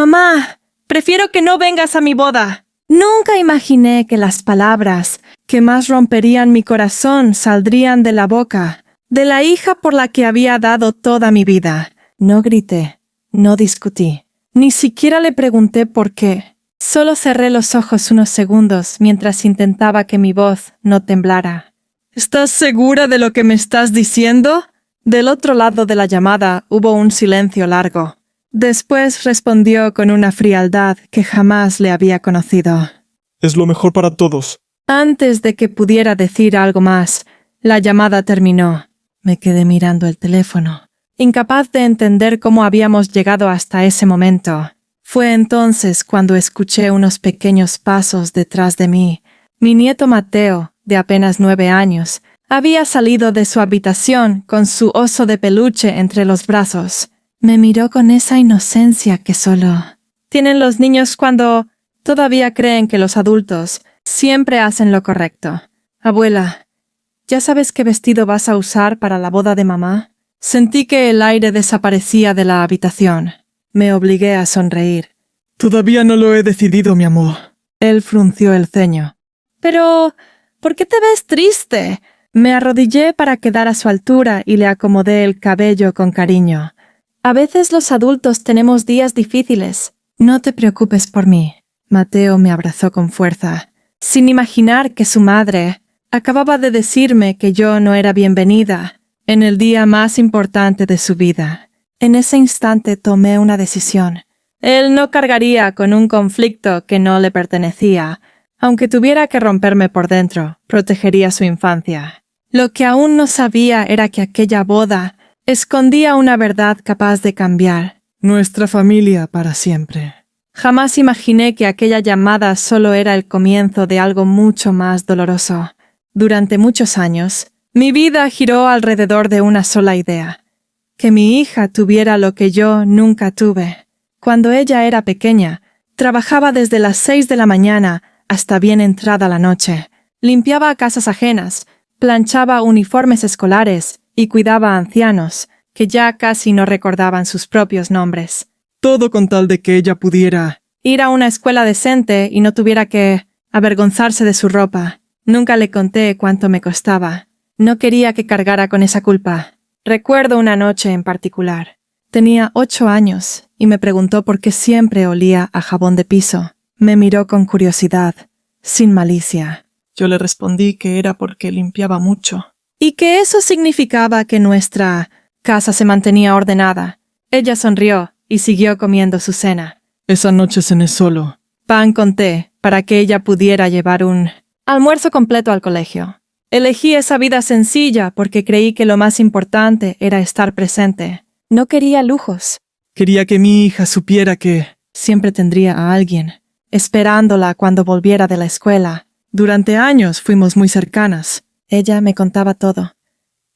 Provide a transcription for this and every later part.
Mamá, prefiero que no vengas a mi boda. Nunca imaginé que las palabras que más romperían mi corazón saldrían de la boca de la hija por la que había dado toda mi vida. No grité, no discutí, ni siquiera le pregunté por qué. Solo cerré los ojos unos segundos mientras intentaba que mi voz no temblara. ¿Estás segura de lo que me estás diciendo? Del otro lado de la llamada hubo un silencio largo. Después respondió con una frialdad que jamás le había conocido. Es lo mejor para todos. Antes de que pudiera decir algo más, la llamada terminó. Me quedé mirando el teléfono, incapaz de entender cómo habíamos llegado hasta ese momento. Fue entonces cuando escuché unos pequeños pasos detrás de mí. Mi nieto Mateo, de apenas 9 años, había salido de su habitación con su oso de peluche entre los brazos. Me miró con esa inocencia que solo tienen los niños cuando todavía creen que los adultos siempre hacen lo correcto. Abuela, ¿ya sabes qué vestido vas a usar para la boda de mamá? Sentí que el aire desaparecía de la habitación. Me obligué a sonreír. Todavía no lo he decidido, mi amor. Él frunció el ceño. Pero, ¿por qué te ves triste? Me arrodillé para quedar a su altura y le acomodé el cabello con cariño. A veces los adultos tenemos días difíciles. No te preocupes por mí. Mateo me abrazó con fuerza, sin imaginar que su madre acababa de decirme que yo no era bienvenida en el día más importante de su vida. En ese instante tomé una decisión. Él no cargaría con un conflicto que no le pertenecía. Aunque tuviera que romperme por dentro, protegería su infancia. Lo que aún no sabía era que aquella boda escondía una verdad capaz de cambiar nuestra familia para siempre. Jamás imaginé que aquella llamada solo era el comienzo de algo mucho más doloroso. Durante muchos años, mi vida giró alrededor de una sola idea: que mi hija tuviera lo que yo nunca tuve. Cuando ella era pequeña, trabajaba desde las 6 de la mañana hasta bien entrada la noche. Limpiaba casas ajenas, planchaba uniformes escolares y cuidaba a ancianos que ya casi no recordaban sus propios nombres. Todo con tal de que ella pudiera ir a una escuela decente y no tuviera que avergonzarse de su ropa. Nunca le conté cuánto me costaba. No quería que cargara con esa culpa. Recuerdo una noche en particular. Tenía 8 años y me preguntó por qué siempre olía a jabón de piso. Me miró con curiosidad, sin malicia. Yo le respondí que era porque limpiaba mucho. Y que eso significaba que nuestra casa se mantenía ordenada. Ella sonrió y siguió comiendo su cena. Esa noche cené solo. Pan con té, para que ella pudiera llevar un almuerzo completo al colegio. Elegí esa vida sencilla porque creí que lo más importante era estar presente. No quería lujos. Quería que mi hija supiera que siempre tendría a alguien esperándola cuando volviera de la escuela. Durante años fuimos muy cercanas. Ella me contaba todo.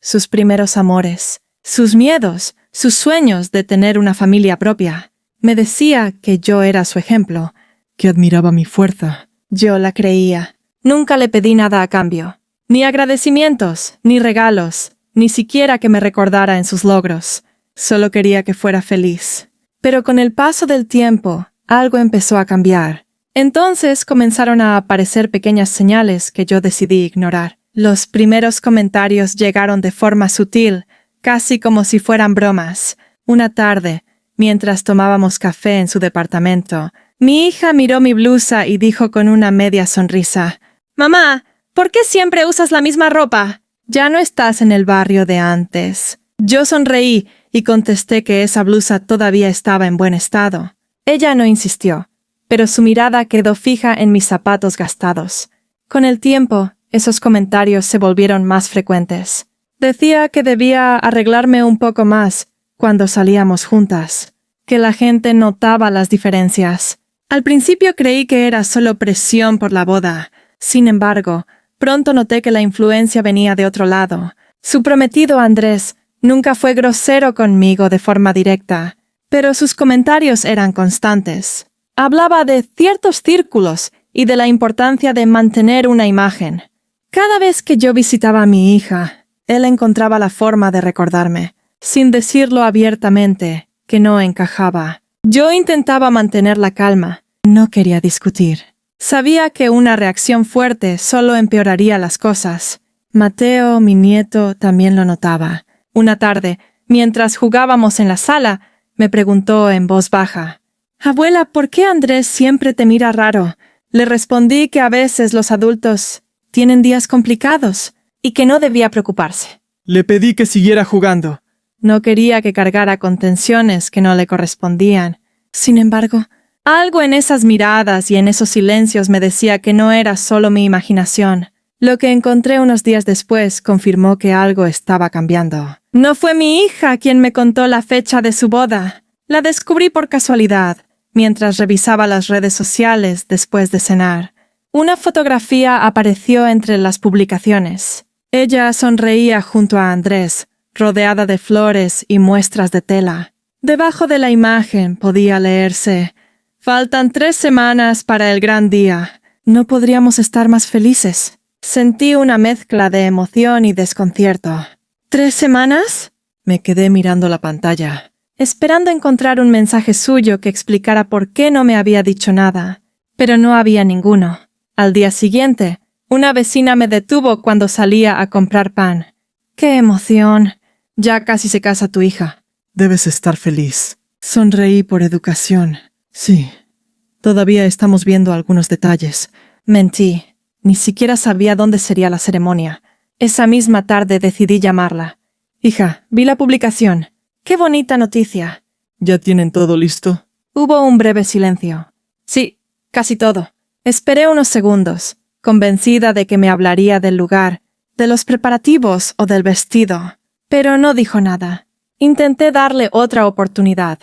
Sus primeros amores, sus miedos, sus sueños de tener una familia propia. Me decía que yo era su ejemplo, que admiraba mi fuerza. Yo la creía. Nunca le pedí nada a cambio. Ni agradecimientos, ni regalos, ni siquiera que me recordara en sus logros. Solo quería que fuera feliz. Pero con el paso del tiempo, algo empezó a cambiar. Entonces comenzaron a aparecer pequeñas señales que yo decidí ignorar. Los primeros comentarios llegaron de forma sutil, casi como si fueran bromas. Una tarde, mientras tomábamos café en su departamento, mi hija miró mi blusa y dijo con una media sonrisa: «Mamá, ¿por qué siempre usas la misma ropa? Ya no estás en el barrio de antes». Yo sonreí y contesté que esa blusa todavía estaba en buen estado. Ella no insistió, pero su mirada quedó fija en mis zapatos gastados. Con el tiempo, esos comentarios se volvieron más frecuentes. Decía que debía arreglarme un poco más cuando salíamos juntas, que la gente notaba las diferencias. Al principio creí que era solo presión por la boda. Sin embargo, pronto noté que la influencia venía de otro lado. Su prometido Andrés nunca fue grosero conmigo de forma directa, pero sus comentarios eran constantes. Hablaba de ciertos círculos y de la importancia de mantener una imagen. Cada vez que yo visitaba a mi hija, él encontraba la forma de recordarme, sin decirlo abiertamente, que no encajaba. Yo intentaba mantener la calma. No quería discutir. Sabía que una reacción fuerte solo empeoraría las cosas. Mateo, mi nieto, también lo notaba. Una tarde, mientras jugábamos en la sala, me preguntó en voz baja: «Abuela, ¿por qué Andrés siempre te mira raro?» Le respondí que a veces los adultos tienen días complicados y que no debía preocuparse. Le pedí que siguiera jugando. No quería que cargara con tensiones que no le correspondían. Sin embargo, algo en esas miradas y en esos silencios me decía que no era solo mi imaginación. Lo que encontré unos días después confirmó que algo estaba cambiando. No fue mi hija quien me contó la fecha de su boda. La descubrí por casualidad, mientras revisaba las redes sociales después de cenar. Una fotografía apareció entre las publicaciones. Ella sonreía junto a Andrés, rodeada de flores y muestras de tela. Debajo de la imagen podía leerse: «Faltan 3 semanas para el gran día. No podríamos estar más felices». Sentí una mezcla de emoción y desconcierto. ¿3 semanas? Me quedé mirando la pantalla, esperando encontrar un mensaje suyo que explicara por qué no me había dicho nada. Pero no había ninguno. Al día siguiente, una vecina me detuvo cuando salía a comprar pan. ¡Qué emoción! Ya casi se casa tu hija. Debes estar feliz. Sonreí por educación. Sí. Todavía estamos viendo algunos detalles. Mentí. Ni siquiera sabía dónde sería la ceremonia. Esa misma tarde decidí llamarla. «Hija, vi la publicación. ¡Qué bonita noticia!» ¿Ya tienen todo listo? Hubo un breve silencio. Sí, casi todo. Esperé unos segundos, convencida de que me hablaría del lugar, de los preparativos o del vestido. Pero no dijo nada. Intenté darle otra oportunidad.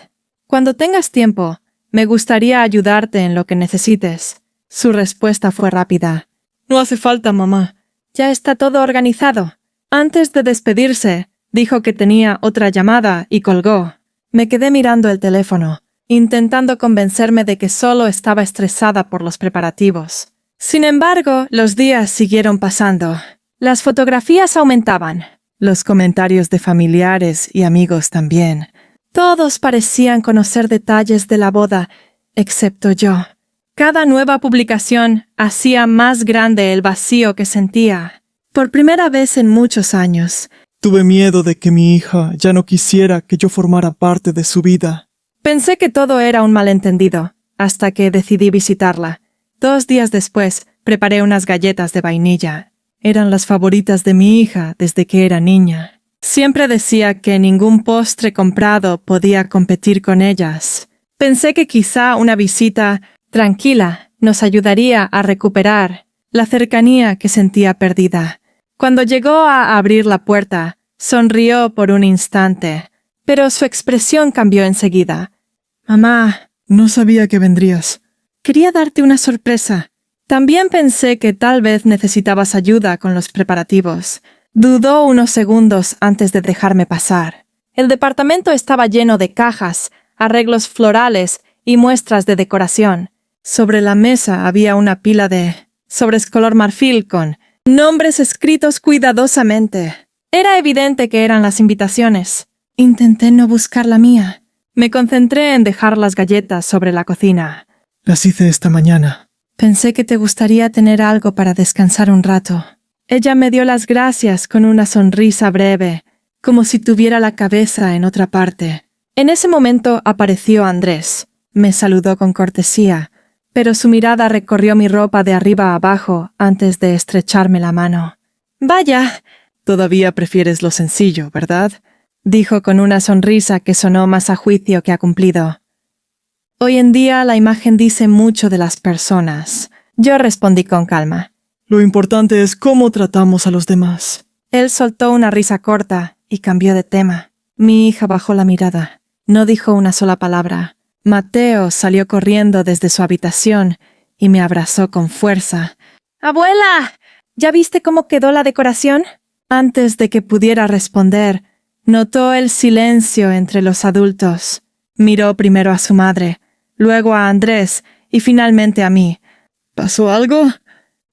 «Cuando tengas tiempo, me gustaría ayudarte en lo que necesites». Su respuesta fue rápida. «No hace falta, mamá. Ya está todo organizado». Antes de despedirse, dijo que tenía otra llamada y colgó. Me quedé mirando el teléfono, intentando convencerme de que solo estaba estresada por los preparativos. Sin embargo, los días siguieron pasando. Las fotografías aumentaban. Los comentarios de familiares y amigos también. Todos parecían conocer detalles de la boda, excepto yo. Cada nueva publicación hacía más grande el vacío que sentía. Por primera vez en muchos años. Tuve miedo de que mi hija ya no quisiera que yo formara parte de su vida. Pensé que todo era un malentendido, hasta que decidí visitarla. 2 días después, preparé unas galletas de vainilla. Eran las favoritas de mi hija desde que era niña. Siempre decía que ningún postre comprado podía competir con ellas. Pensé que quizá una visita tranquila nos ayudaría a recuperar la cercanía que sentía perdida. Cuando llegó a abrir la puerta, sonrió por un instante, pero su expresión cambió enseguida. «Mamá, no sabía que vendrías. Quería darte una sorpresa. También pensé que tal vez necesitabas ayuda con los preparativos». Dudó unos segundos antes de dejarme pasar. El departamento estaba lleno de cajas, arreglos florales y muestras de decoración. Sobre la mesa había una pila de sobres color marfil con nombres escritos cuidadosamente. Era evidente que eran las invitaciones. Intenté no buscar la mía. Me concentré en dejar las galletas sobre la cocina. Las hice esta mañana. Pensé que te gustaría tener algo para descansar un rato. Ella me dio las gracias con una sonrisa breve, como si tuviera la cabeza en otra parte. En ese momento apareció Andrés. Me saludó con cortesía, pero su mirada recorrió mi ropa de arriba a abajo antes de estrecharme la mano. «Vaya, todavía prefieres lo sencillo, ¿verdad?», dijo con una sonrisa que sonó más a juicio que a cumplido. «Hoy en día la imagen dice mucho de las personas». Yo respondí con calma. «Lo importante es cómo tratamos a los demás». Él soltó una risa corta y cambió de tema. Mi hija bajó la mirada. No dijo una sola palabra. Mateo salió corriendo desde su habitación y me abrazó con fuerza. «¡Abuela! ¿Ya viste cómo quedó la decoración?» Antes de que pudiera responder, notó el silencio entre los adultos. Miró primero a su madre, luego a Andrés y finalmente a mí. ¿Pasó algo?,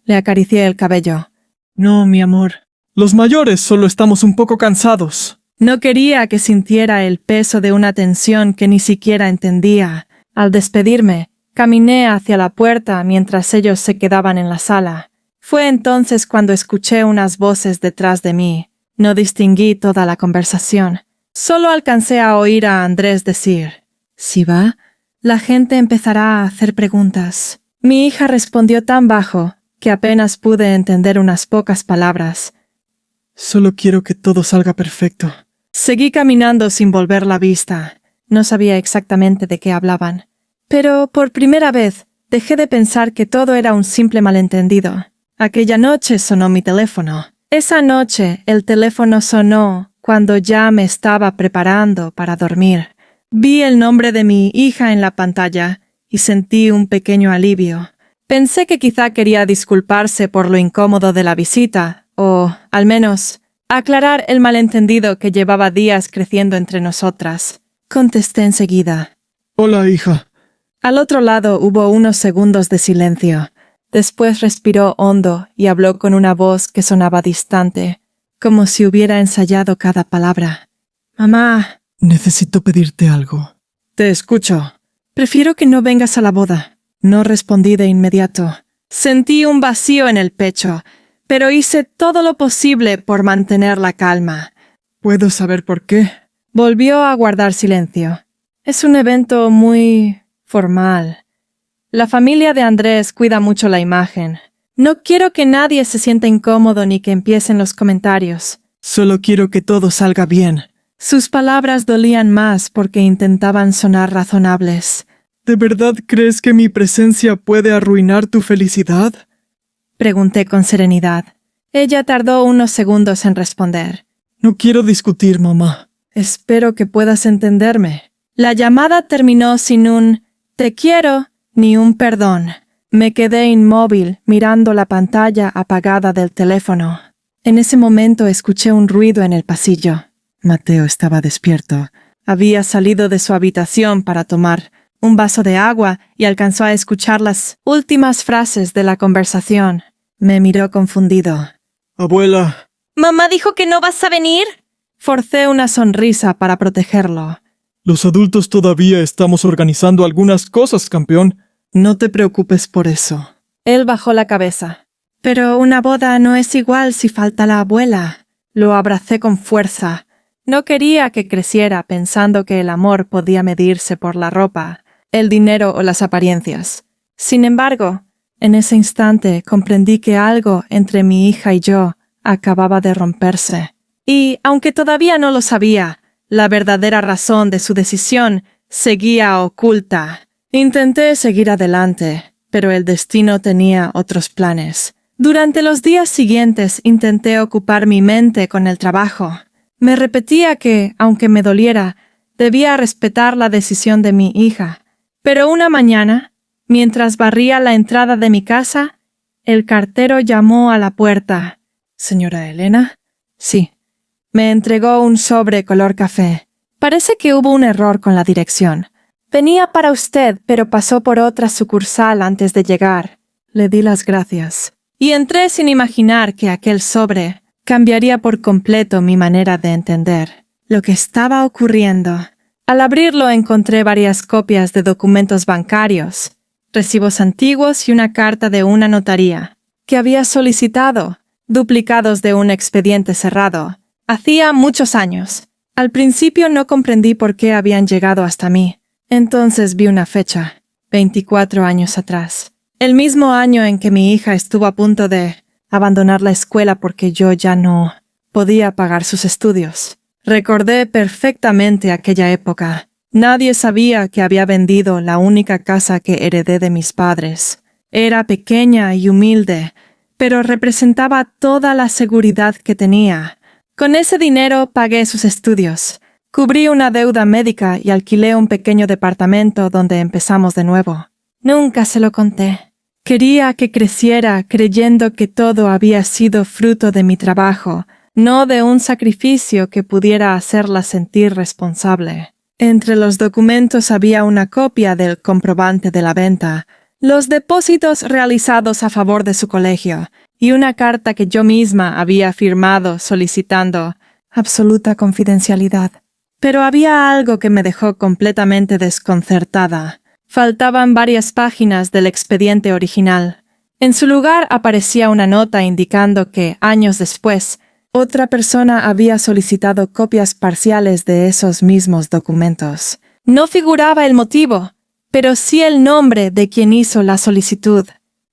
le acaricié el cabello. «No, mi amor. Los mayores solo estamos un poco cansados». No quería que sintiera el peso de una tensión que ni siquiera entendía. Al despedirme, caminé hacia la puerta mientras ellos se quedaban en la sala. Fue entonces cuando escuché unas voces detrás de mí. No distinguí toda la conversación. Solo alcancé a oír a Andrés decir: «Si va, la gente empezará a hacer preguntas». Mi hija respondió tan bajo que apenas pude entender unas pocas palabras. Solo quiero que todo salga perfecto. Seguí caminando sin volver la vista. No sabía exactamente de qué hablaban. Pero por primera vez dejé de pensar que todo era un simple malentendido. Aquella noche sonó mi teléfono. Esa noche el teléfono sonó cuando ya me estaba preparando para dormir. Vi el nombre de mi hija en la pantalla y sentí un pequeño alivio. Pensé que quizá quería disculparse por lo incómodo de la visita, o, al menos, aclarar el malentendido que llevaba días creciendo entre nosotras. Contesté enseguida. Hola, hija. Al otro lado hubo unos segundos de silencio. Después respiró hondo y habló con una voz que sonaba distante, como si hubiera ensayado cada palabra. «Mamá». Necesito pedirte algo. «Te escucho». «Prefiero que no vengas a la boda». No respondí de inmediato. Sentí un vacío en el pecho, pero hice todo lo posible por mantener la calma. ¿Puedo saber por qué? Volvió a guardar silencio. «Es un evento muy formal. La familia de Andrés cuida mucho la imagen. No quiero que nadie se sienta incómodo ni que empiecen los comentarios». Solo quiero que todo salga bien. Sus palabras dolían más porque intentaban sonar razonables. ¿De verdad crees que mi presencia puede arruinar tu felicidad? Pregunté con serenidad. Ella tardó unos segundos en responder. No quiero discutir, mamá. Espero que puedas entenderme. La llamada terminó sin un «te quiero» ni un «perdón». Me quedé inmóvil, mirando la pantalla apagada del teléfono. En ese momento escuché un ruido en el pasillo. Mateo estaba despierto. Había salido de su habitación para tomar un vaso de agua y alcanzó a escuchar las últimas frases de la conversación. Me miró confundido. Abuela. ¿Mamá dijo que no vas a venir? Forcé una sonrisa para protegerlo. Los adultos todavía estamos organizando algunas cosas, campeón. No te preocupes por eso. Él bajó la cabeza. Pero una boda no es igual si falta la abuela. Lo abracé con fuerza. No quería que creciera pensando que el amor podía medirse por la ropa, el dinero o las apariencias. Sin embargo, en ese instante comprendí que algo entre mi hija y yo acababa de romperse. Y, aunque todavía no lo sabía, la verdadera razón de su decisión seguía oculta. Intenté seguir adelante, pero el destino tenía otros planes. Durante los días siguientes intenté ocupar mi mente con el trabajo. Me repetía que, aunque me doliera, debía respetar la decisión de mi hija. Pero una mañana, mientras barría la entrada de mi casa, el cartero llamó a la puerta. «¿Señora Elena?» «Sí». Me entregó un sobre color café. Parece que hubo un error con la dirección. «Venía para usted, pero pasó por otra sucursal antes de llegar». Le di las gracias. Y entré sin imaginar que aquel sobre cambiaría por completo mi manera de entender lo que estaba ocurriendo. Al abrirlo encontré varias copias de documentos bancarios, recibos antiguos y una carta de una notaría que había solicitado, duplicados de un expediente cerrado. Hacía muchos años. Al principio no comprendí por qué habían llegado hasta mí. Entonces vi una fecha, 24 años atrás. El mismo año en que mi hija estuvo a punto de abandonar la escuela porque yo ya no podía pagar sus estudios. Recordé perfectamente aquella época. Nadie sabía que había vendido la única casa que heredé de mis padres. Era pequeña y humilde, pero representaba toda la seguridad que tenía. Con ese dinero pagué sus estudios, cubrí una deuda médica y alquilé un pequeño departamento donde empezamos de nuevo. Nunca se lo conté. Quería que creciera creyendo que todo había sido fruto de mi trabajo, no de un sacrificio que pudiera hacerla sentir responsable. Entre los documentos había una copia del comprobante de la venta, los depósitos realizados a favor de su colegio y una carta que yo misma había firmado solicitando absoluta confidencialidad. Pero había algo que me dejó completamente desconcertada. Faltaban varias páginas del expediente original. En su lugar aparecía una nota indicando que, años después, otra persona había solicitado copias parciales de esos mismos documentos. No figuraba el motivo, pero sí el nombre de quien hizo la solicitud.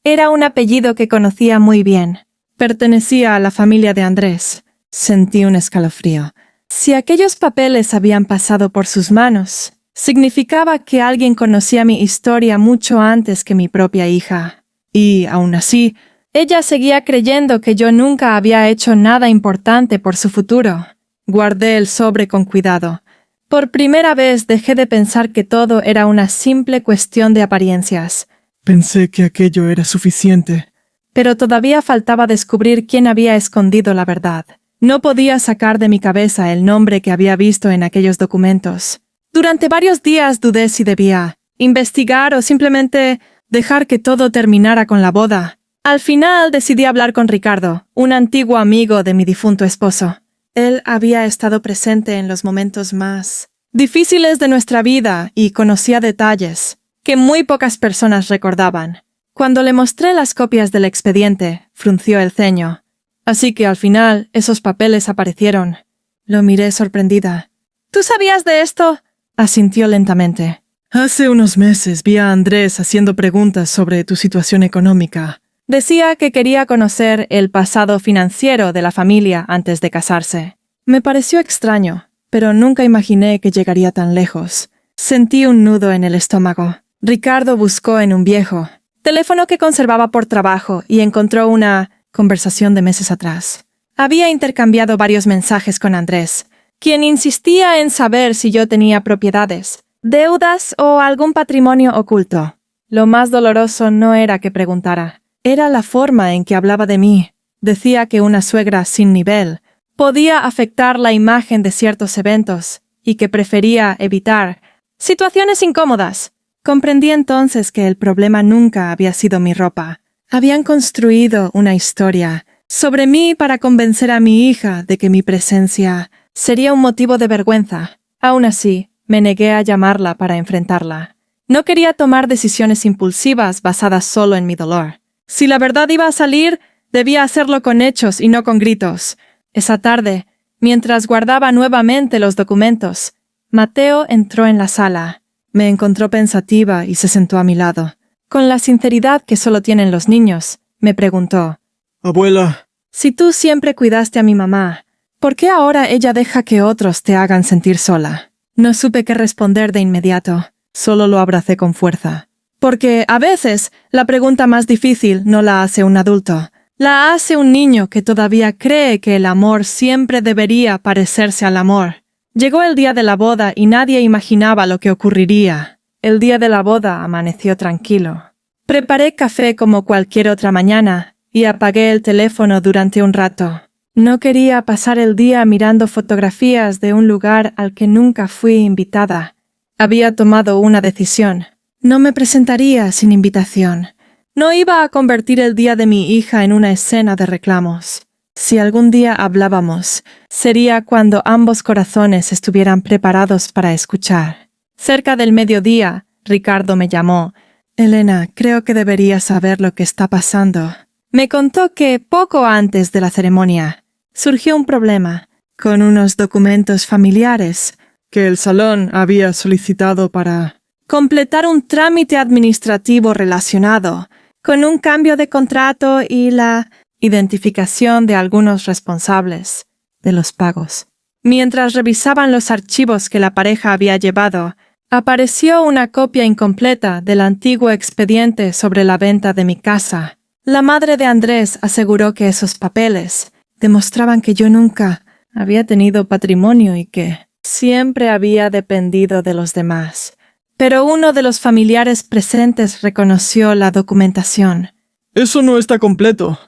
Era un apellido que conocía muy bien. Pertenecía a la familia de Andrés. Sentí un escalofrío. Si aquellos papeles habían pasado por sus manos, significaba que alguien conocía mi historia mucho antes que mi propia hija. Y, aún así, ella seguía creyendo que yo nunca había hecho nada importante por su futuro. Guardé el sobre con cuidado. Por primera vez dejé de pensar que todo era una simple cuestión de apariencias. Pensé que aquello era suficiente. Pero todavía faltaba descubrir quién había escondido la verdad. No podía sacar de mi cabeza el nombre que había visto en aquellos documentos. Durante varios días dudé si debía investigar o simplemente dejar que todo terminara con la boda. Al final decidí hablar con Ricardo, un antiguo amigo de mi difunto esposo. Él había estado presente en los momentos más difíciles de nuestra vida y conocía detalles que muy pocas personas recordaban. Cuando le mostré las copias del expediente, frunció el ceño. Así que al final esos papeles aparecieron. Lo miré sorprendida. ¿Tú sabías de esto? Asintió lentamente. Hace unos meses vi a Andrés haciendo preguntas sobre tu situación económica. Decía que quería conocer el pasado financiero de la familia antes de casarse. Me pareció extraño, pero nunca imaginé que llegaría tan lejos. Sentí un nudo en el estómago. Ricardo buscó en un viejo teléfono que conservaba por trabajo y encontró una conversación de meses atrás. Había intercambiado varios mensajes con Andrés, quien insistía en saber si yo tenía propiedades, deudas o algún patrimonio oculto. Lo más doloroso no era que preguntara, era la forma en que hablaba de mí. Decía que una suegra sin nivel podía afectar la imagen de ciertos eventos y que prefería evitar situaciones incómodas. Comprendí entonces que el problema nunca había sido mi ropa. Habían construido una historia sobre mí para convencer a mi hija de que mi presencia sería un motivo de vergüenza. Aún así, me negué a llamarla para enfrentarla. No quería tomar decisiones impulsivas basadas solo en mi dolor. Si la verdad iba a salir, debía hacerlo con hechos y no con gritos. Esa tarde, mientras guardaba nuevamente los documentos, Mateo entró en la sala. Me encontró pensativa y se sentó a mi lado. Con la sinceridad que solo tienen los niños, me preguntó: Abuela. Si tú siempre cuidaste a mi mamá, ¿por qué ahora ella deja que otros te hagan sentir sola? No supe qué responder de inmediato. Solo lo abracé con fuerza. Porque, a veces, la pregunta más difícil no la hace un adulto. La hace un niño que todavía cree que el amor siempre debería parecerse al amor. Llegó el día de la boda y nadie imaginaba lo que ocurriría. El día de la boda amaneció tranquilo. Preparé café como cualquier otra mañana y apagué el teléfono durante un rato. No quería pasar el día mirando fotografías de un lugar al que nunca fui invitada. Había tomado una decisión. No me presentaría sin invitación. No iba a convertir el día de mi hija en una escena de reclamos. Si algún día hablábamos, sería cuando ambos corazones estuvieran preparados para escuchar. Cerca del mediodía, Ricardo me llamó. Elena, creo que deberías saber lo que está pasando. Me contó que, poco antes de la ceremonia, surgió un problema con unos documentos familiares Que el salón había solicitado para completar un trámite administrativo relacionado con un cambio de contrato y la identificación de algunos responsables de los pagos. Mientras revisaban los archivos que la pareja había llevado, apareció una copia incompleta del antiguo expediente sobre la venta de mi casa. La madre de Andrés aseguró que esos papeles demostraban que yo nunca había tenido patrimonio y que siempre había dependido de los demás. Pero uno de los familiares presentes reconoció la documentación. «Eso no está completo»,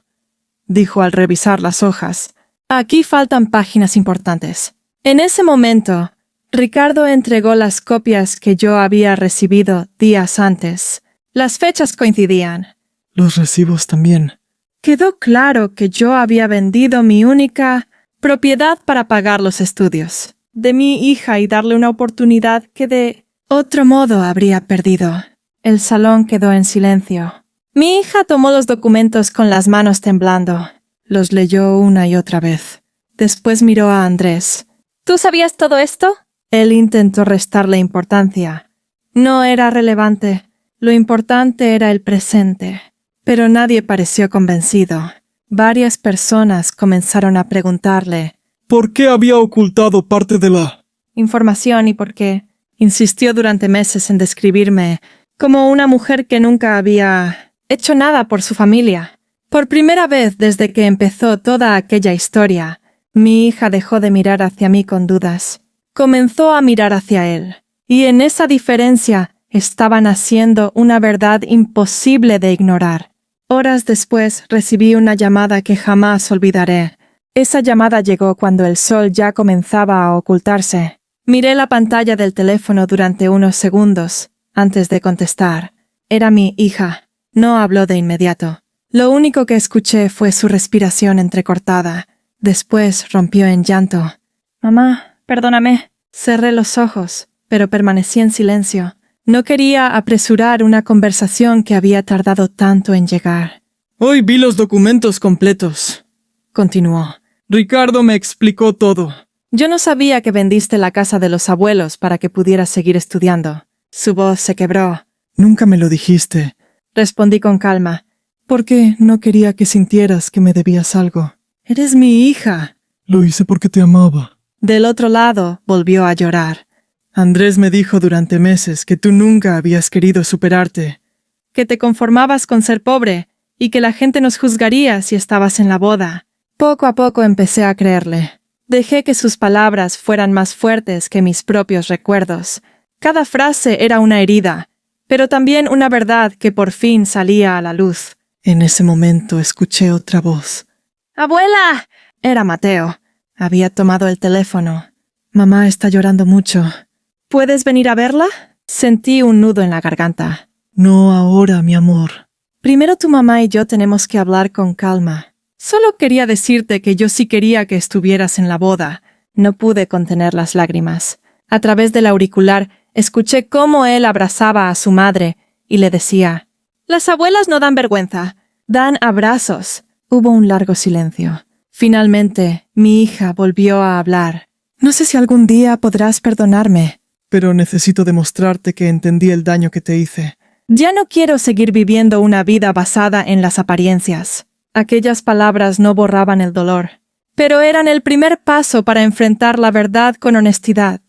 dijo al revisar las hojas. «Aquí faltan páginas importantes». En ese momento, Ricardo entregó las copias que yo había recibido días antes. Las fechas coincidían. «Los recibos también». Quedó claro que yo había vendido mi única propiedad para pagar los estudios de mi hija y darle una oportunidad que de otro modo habría perdido. El salón quedó en silencio. Mi hija tomó los documentos con las manos temblando. Los leyó una y otra vez. Después miró a Andrés. ¿Tú sabías todo esto? Él intentó restarle importancia. No era relevante. Lo importante era el presente. Pero nadie pareció convencido. Varias personas comenzaron a preguntarle ¿por qué había ocultado parte de la información y por qué. Insistió durante meses en describirme como una mujer que nunca había hecho nada por su familia. Por primera vez desde que empezó toda aquella historia, mi hija dejó de mirar hacia mí con dudas. Comenzó a mirar hacia él. Y en esa diferencia estaba naciendo una verdad imposible de ignorar. Horas después recibí una llamada que jamás olvidaré. Esa llamada llegó cuando el sol ya comenzaba a ocultarse. Miré la pantalla del teléfono durante unos segundos antes de contestar. Era mi hija. No habló de inmediato. Lo único que escuché fue su respiración entrecortada. Después rompió en llanto. «Mamá, perdóname». Cerré los ojos, pero permanecí en silencio. No quería apresurar una conversación que había tardado tanto en llegar. Hoy vi los documentos completos. Continuó. Ricardo me explicó todo. Yo no sabía que vendiste la casa de los abuelos para que pudieras seguir estudiando. Su voz se quebró. Nunca me lo dijiste. Respondí con calma. Porque no quería que sintieras que me debías algo. Eres mi hija. Lo hice porque te amaba. Del otro lado volvió a llorar. Andrés me dijo durante meses que tú nunca habías querido superarte. Que te conformabas con ser pobre y que la gente nos juzgaría si estabas en la boda. Poco a poco empecé a creerle. Dejé que sus palabras fueran más fuertes que mis propios recuerdos. Cada frase era una herida, pero también una verdad que por fin salía a la luz. En ese momento escuché otra voz. ¡Abuela! Era Mateo. Había tomado el teléfono. Mamá está llorando mucho. ¿Puedes venir a verla? Sentí un nudo en la garganta. No ahora, mi amor. Primero tu mamá y yo tenemos que hablar con calma. Solo quería decirte que yo sí quería que estuvieras en la boda. No pude contener las lágrimas. A través del auricular escuché cómo él abrazaba a su madre y le decía: «Las abuelas no dan vergüenza, dan abrazos». Hubo un largo silencio. Finalmente, mi hija volvió a hablar. No sé si algún día podrás perdonarme, pero necesito demostrarte que entendí el daño que te hice. Ya no quiero seguir viviendo una vida basada en las apariencias. Aquellas palabras no borraban el dolor, pero eran el primer paso para enfrentar la verdad con honestidad.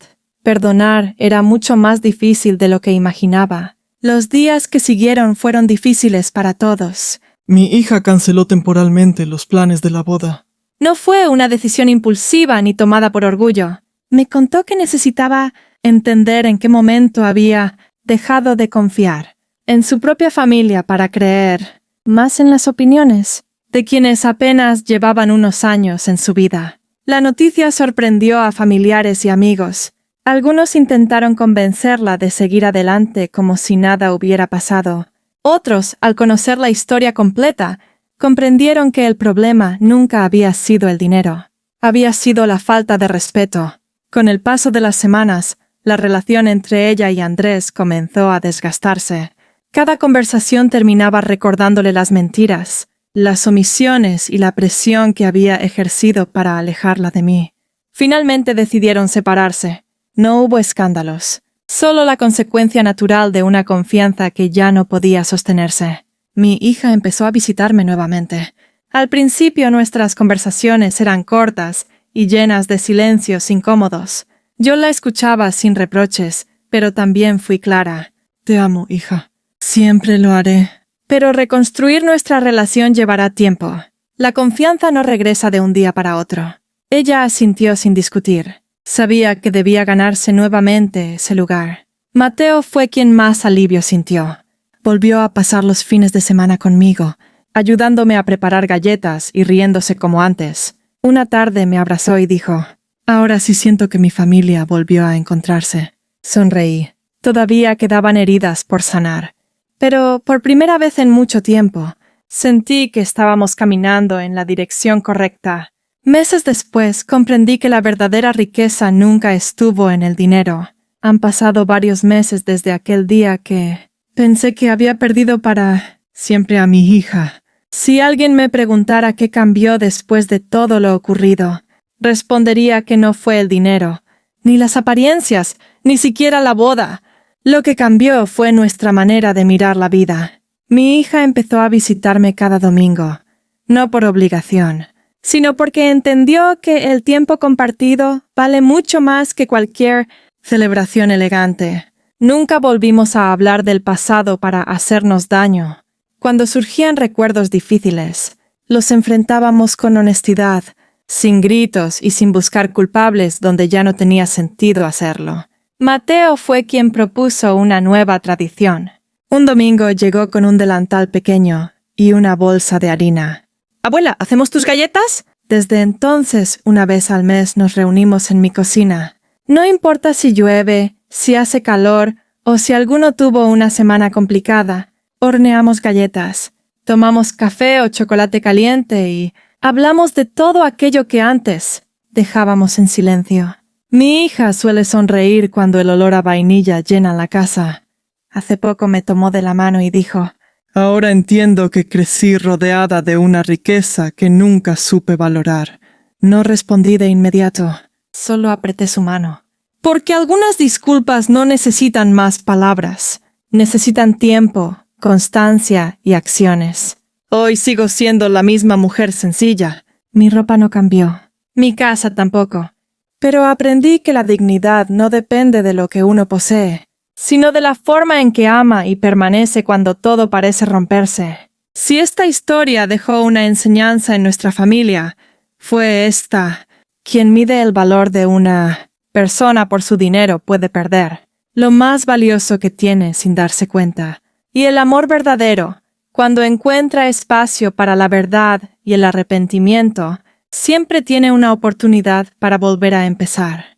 Perdonar era mucho más difícil de lo que imaginaba. Los días que siguieron fueron difíciles para todos. Mi hija canceló temporalmente los planes de la boda. No fue una decisión impulsiva ni tomada por orgullo. Me contó que necesitaba entender en qué momento había dejado de confiar en su propia familia para creer más en las opiniones de quienes apenas llevaban unos años en su vida. La noticia sorprendió a familiares y amigos. Algunos intentaron convencerla de seguir adelante como si nada hubiera pasado. Otros, al conocer la historia completa, comprendieron que el problema nunca había sido el dinero. Había sido la falta de respeto. Con el paso de las semanas, la relación entre ella y Andrés comenzó a desgastarse. Cada conversación terminaba recordándole las mentiras, las omisiones y la presión que había ejercido para alejarla de mí. Finalmente decidieron separarse. No hubo escándalos, solo la consecuencia natural de una confianza que ya no podía sostenerse. Mi hija empezó a visitarme nuevamente. Al principio nuestras conversaciones eran cortas y llenas de silencios incómodos. Yo la escuchaba sin reproches, pero también fui clara. Te amo, hija. Siempre lo haré. Pero reconstruir nuestra relación llevará tiempo. La confianza no regresa de un día para otro. Ella asintió sin discutir. Sabía que debía ganarse nuevamente ese lugar. Mateo fue quien más alivio sintió. Volvió a pasar los fines de semana conmigo, ayudándome a preparar galletas y riéndose como antes. Una tarde me abrazó y dijo: «Ahora sí siento que mi familia volvió a encontrarse». Sonreí. Todavía quedaban heridas por sanar. Pero por primera vez en mucho tiempo, sentí que estábamos caminando en la dirección correcta. Meses después comprendí que la verdadera riqueza nunca estuvo en el dinero. Han pasado varios meses desde aquel día que pensé que había perdido para siempre a mi hija. Si alguien me preguntara qué cambió después de todo lo ocurrido, respondería que no fue el dinero, ni las apariencias, ni siquiera la boda. Lo que cambió fue nuestra manera de mirar la vida. Mi hija empezó a visitarme cada domingo, no por obligación, sino porque entendió que el tiempo compartido vale mucho más que cualquier celebración elegante. Nunca volvimos a hablar del pasado para hacernos daño. Cuando surgían recuerdos difíciles, los enfrentábamos con honestidad, sin gritos y sin buscar culpables donde ya no tenía sentido hacerlo. Mateo fue quien propuso una nueva tradición. Un domingo llegó con un delantal pequeño y una bolsa de harina. «Abuela, ¿hacemos tus galletas?» Desde entonces, una vez al mes nos reunimos en mi cocina. No importa si llueve, si hace calor o si alguno tuvo una semana complicada, horneamos galletas, tomamos café o chocolate caliente y hablamos de todo aquello que antes dejábamos en silencio. Mi hija suele sonreír cuando el olor a vainilla llena la casa. Hace poco me tomó de la mano y dijo: Ahora entiendo que crecí rodeada de una riqueza que nunca supe valorar. No respondí de inmediato, solo apreté su mano. Porque algunas disculpas no necesitan más palabras, necesitan tiempo, constancia y acciones. Hoy sigo siendo la misma mujer sencilla. Mi ropa no cambió, mi casa tampoco. Pero aprendí que la dignidad no depende de lo que uno posee, sino de la forma en que ama y permanece cuando todo parece romperse. Si esta historia dejó una enseñanza en nuestra familia, fue esta: quien mide el valor de una persona por su dinero puede perder lo más valioso que tiene sin darse cuenta. Y el amor verdadero, cuando encuentra espacio para la verdad y el arrepentimiento, siempre tiene una oportunidad para volver a empezar.